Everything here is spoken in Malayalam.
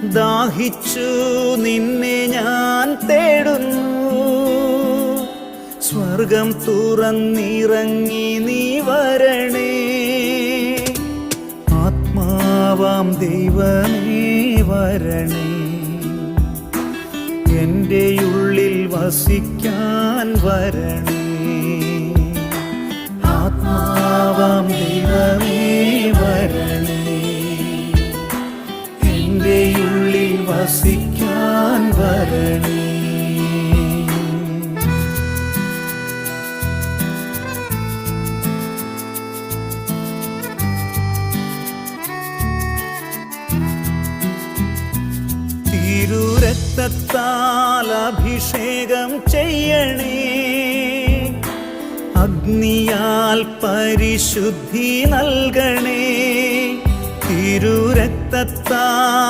ദാഹിച്ചു നിന്നെ ഞാൻ തേടുന്നു. സ്വർഗം തുറന്നിറങ്ങി നീ വരണേ. ആത്മാവാം ദൈവമേ വരണേ. എൻ്റെ ഉള്ളിൽ വസിക്കാൻ വരണേ. ആത്മാവാം ദൈവമേ വരണേ. എൻ്റെ ഉള്ളിൽ വസിക്കാൻ വരണേ. തിരുരക്തത്താൽ അഭിഷേകം ചെയ്യണേ. അഗ്നിയാൽ പരിശുദ്ധി നൽകണേ. തിരുരക്തത്താൽ